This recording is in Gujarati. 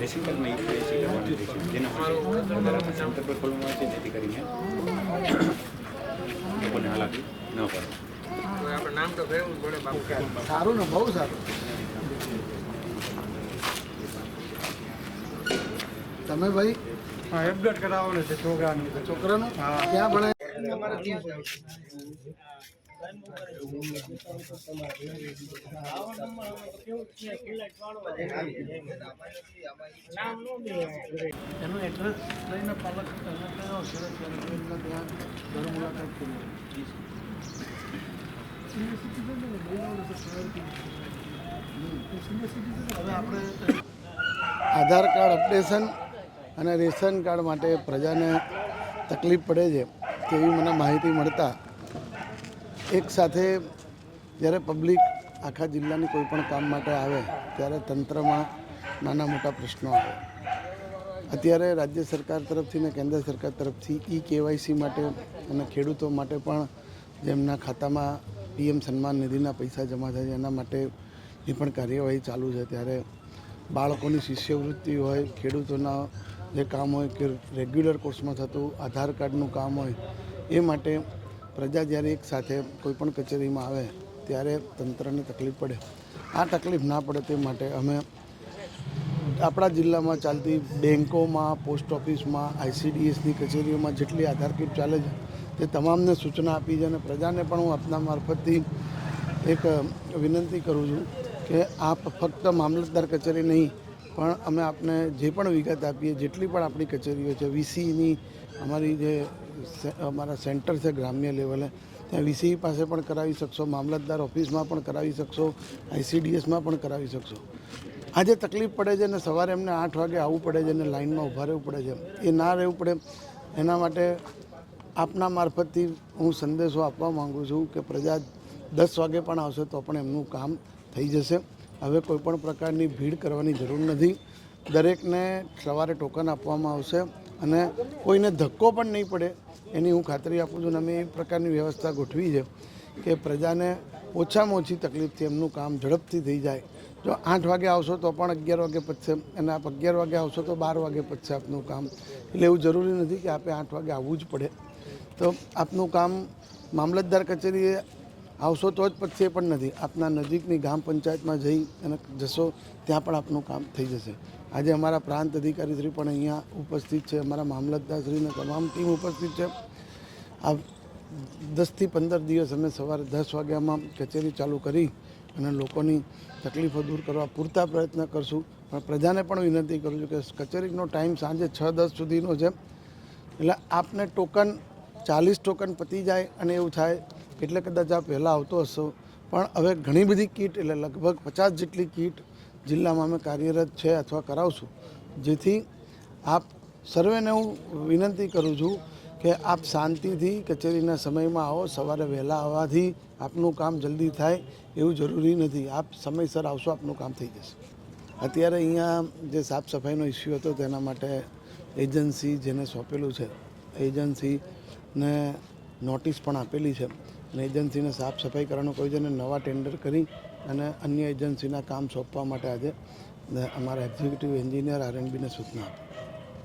રેશન કાર્ડમાં એ છે જેના માટે સેન્ટર પર ખોલવામાં આવે છે, જેથી કરીને લોકોને હાલાકી ન પડે. આપણે નામ તો કહેવું પડે બાપુ. સારું ને, બહુ સારું. તમે ભાઈ અપડેટ કરાવવાનું છે છોકરાનું. ક્યાં ભણે? એનું એડ્રેસ લઈને પાલક ત્યાં ઘર મુલાકાત કરી. હવે આપણે આધાર કાર્ડ અપડેશન અને રેશન કાર્ડ માટે પ્રજાને તકલીફ પડે છે તેવી મને માહિતી મળતા એક સાથે જ્યારે પબ્લિક આખા જિલ્લાની કોઈ પણ કામ માટે આવે ત્યારે તંત્રમાં નાના મોટા પ્રશ્નો આવે. અત્યારે રાજ્ય સરકાર તરફથી અને કેન્દ્ર સરકાર તરફથી KYC માટે અને ખેડૂતો માટે પણ જેમના ખાતામાં PM સન્માન નિધિના પૈસા જમા થાય છે એના માટેની પણ કાર્યવાહી ચાલુ છે. ત્યારે બાળકોની શિષ્યવૃત્તિ હોય, ખેડૂતોના જે કામ હોય કે રેગ્યુલર કોર્સમાં થતું આધાર કાર્ડનું કામ હોય, એ માટે પ્રજા જ્યારે એક સાથે કોઈપણ કચેરીમાં આવે ત્યારે તંત્રને તકલીફ પડે. આ તકલીફ ના પડે તે માટે અમે આપણા જિલ્લામાં ચાલતી બેન્કોમાં, પોસ્ટ ઓફિસમાં, ICDSની કચેરીઓમાં જેટલી આધાર કાર્ડ ચાલે છે તે તમામને સૂચના આપી છે. અને પ્રજાને પણ હું આપના મારફતથી એક વિનંતી કરું છું કે આપ ફક્ત મામલતદાર કચેરી નહીં પણ અમે આપને જે પણ વિગત આપીએ, જેટલી પણ આપણી કચેરીઓ છે, VCની અમારી જે અમારા સેન્ટર છે ગ્રામ્ય લેવલે, ત્યાં VC પાસે પણ કરાવી શકશો, મામલતદાર ઓફિસમાં પણ કરાવી શકશો, ICDSમાં પણ કરાવી શકશો. આજે તકલીફ પડે છે ને સવારે એમને 8 વાગે આવવું પડે છે અને લાઇનમાં ઊભા રહેવું પડે છે, એ ના રહેવું પડે એના માટે આપના મારફતથી હું સંદેશો આપવા માગું છું કે પ્રજા 10 વાગે પણ આવશે તો પણ એમનું કામ થઈ જશે. હવે કોઈપણ પ્રકારની ભીડ કરવાની જરૂર નથી. દરેકને સવારે ટોકન આપવામાં આવશે અને કોઈને ધક્કો પણ નહીં પડે એની હું ખાતરી આપું છું. અને અમે એ પ્રકારની વ્યવસ્થા ગોઠવી છે કે પ્રજાને ઓછામાં ઓછી તકલીફથી એમનું કામ ઝડપથી થઈ જાય. જો 8 વાગે આવશો તો પણ 11 વાગે પતશે અને આપ 11 વાગે આવશો તો 12 વાગે પતશે આપનું કામ. એટલે એવું જરૂરી નથી કે આપે 8 વાગે આવવું જ પડે. તો આપનું કામ મામલતદાર કચેરીએ આવશો તો જ પતશે પણ નથી. આપના નજીકની ગ્રામ પંચાયતમાં જઈ અને જશો ત્યાં પણ આપનું કામ થઈ જશે. આજે અમારા પ્રાંત અધિકારી શ્રી પણ અહીંયા ઉપસ્થિત છે, અમારા મામલતદારશ્રીને તમામ ટીમ ઉપસ્થિત છે. આ 10 થી 15 દિવસ અમે સવારે 10 વાગ્યામાં કચેરી ચાલુ કરી અને લોકોની તકલીફો દૂર કરવા પૂરતા પ્રયત્ન કરશું. પણ પ્રજાને પણ વિનંતી કરું છું કે કચેરીનો ટાઈમ સાંજે 6-10 સુધીનો છે. એટલે આપને ટોકન 40 ટોકન પતી જાય અને એવું થાય એટલે કદાચ આપ વહેલા આવતો હશો. પણ હવે ઘણી બધી કીટ એટલે લગભગ 50 જેટલી કીટ જિલ્લામાં અમે કાર્યરત છે અથવા કરાવશું, જેથી આપ સર્વેને હું વિનંતી કરું છું કે આપ શાંતિથી કચેરીના સમયમાં આવો. સવારે વહેલા આવવાથી આપનું કામ જલ્દી થાય એવું જરૂરી નથી. આપ સમયસર આવશો, આપનું કામ થઈ જશે. અત્યારે અહીંયા જે સાફ સફાઈનો ઇસ્યુ હતો તેના માટે એજન્સી જેને સોંપેલું છે એજન્સીને નોટિસ પણ આપેલી છે અને એજન્સીને સાફ સફાઈ કરવાનું કહ્યું છે અને નવા ટેન્ડર કરી અને અન્ય એજન્સીના કામ સોંપવા માટે આજે અમારા એક્ઝિક્યુટિવ એન્જિનિયર R&Bને સૂચના આપી.